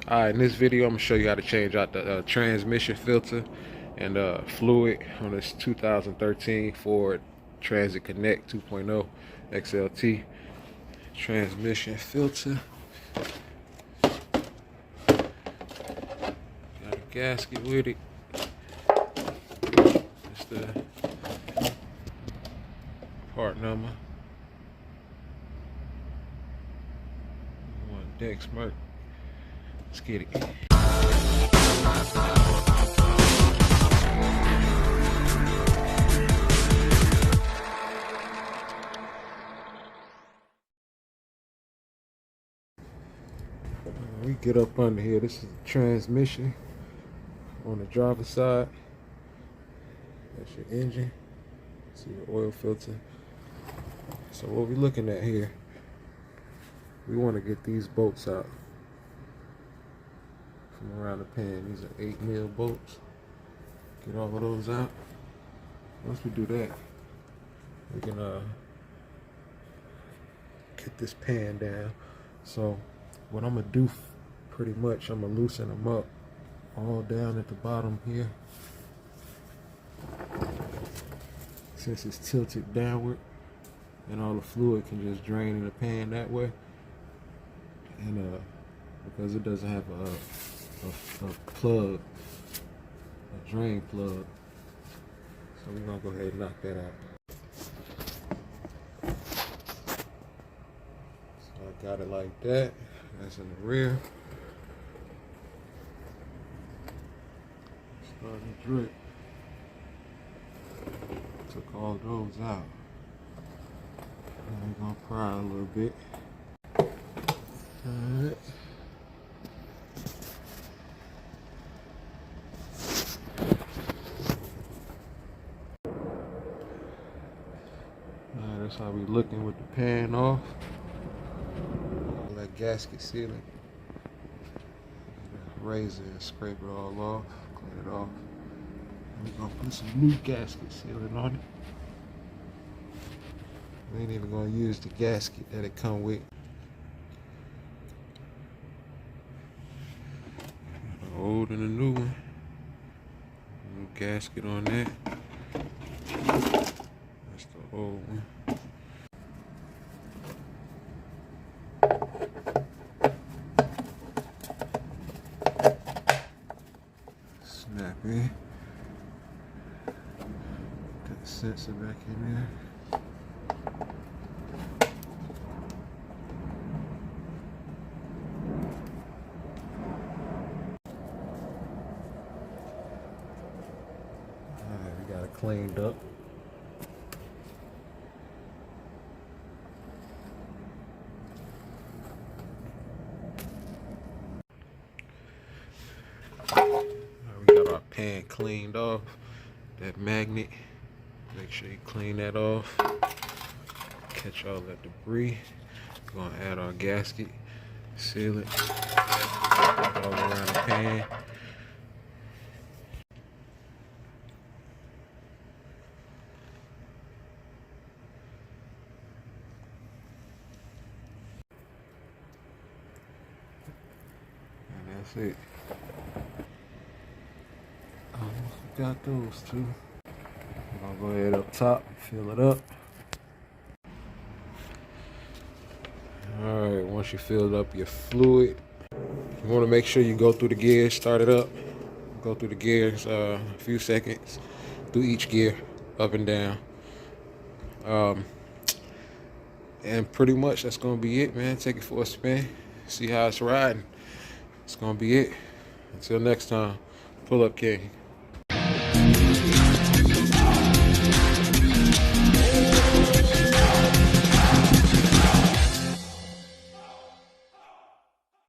Alright, in this video I'm going to show you how to change out the transmission filter and fluid on this 2013 Ford Transit Connect 2.0 XLT transmission filter. Got a gasket with it. It's the part number. One Dex Merc. Let's get it. We get up under here. This is the transmission on the driver's side. That's your engine. See your oil filter. So what we're looking at here, we want to get these bolts out from around the pan. These are 8mm bolts. Get all of those out. Once we do that, we can get this pan down. So what I'm gonna do, pretty much, I'm gonna loosen them up all down at the bottom here. Since it's tilted downward, and all the fluid can just drain in the pan that way, and because it doesn't have a plug, a drain plug, so we're gonna go ahead and knock that out. So I got it like that. That's in the rear. Starting to drip. Took all those out. And we're gonna pry a little bit. Alright. That's how we looking with the pan off. All that gasket sealing. Razor and scrape it all off, clean it off. And we're gonna put some new gasket sealing on it. We ain't even gonna use the gasket that it come with. The old and the new one. New gasket on that. That's the old one. Snap in. Got the sensor back in there. Alright, we got it cleaned up. We got our pan cleaned off. That magnet, make sure you clean that off. Catch all that debris. We're gonna add our gasket, seal it all around the pan. And that's it. Got those two. I'm gonna go ahead up top, fill it up. Alright, once you fill up your fluid, you want to make sure you go through the gears, start it up. Go through the gears a few seconds, through each gear, up and down. And pretty much that's gonna be it, man. Take it for a spin, see how it's riding. It's gonna be it. Until next time, pull up king.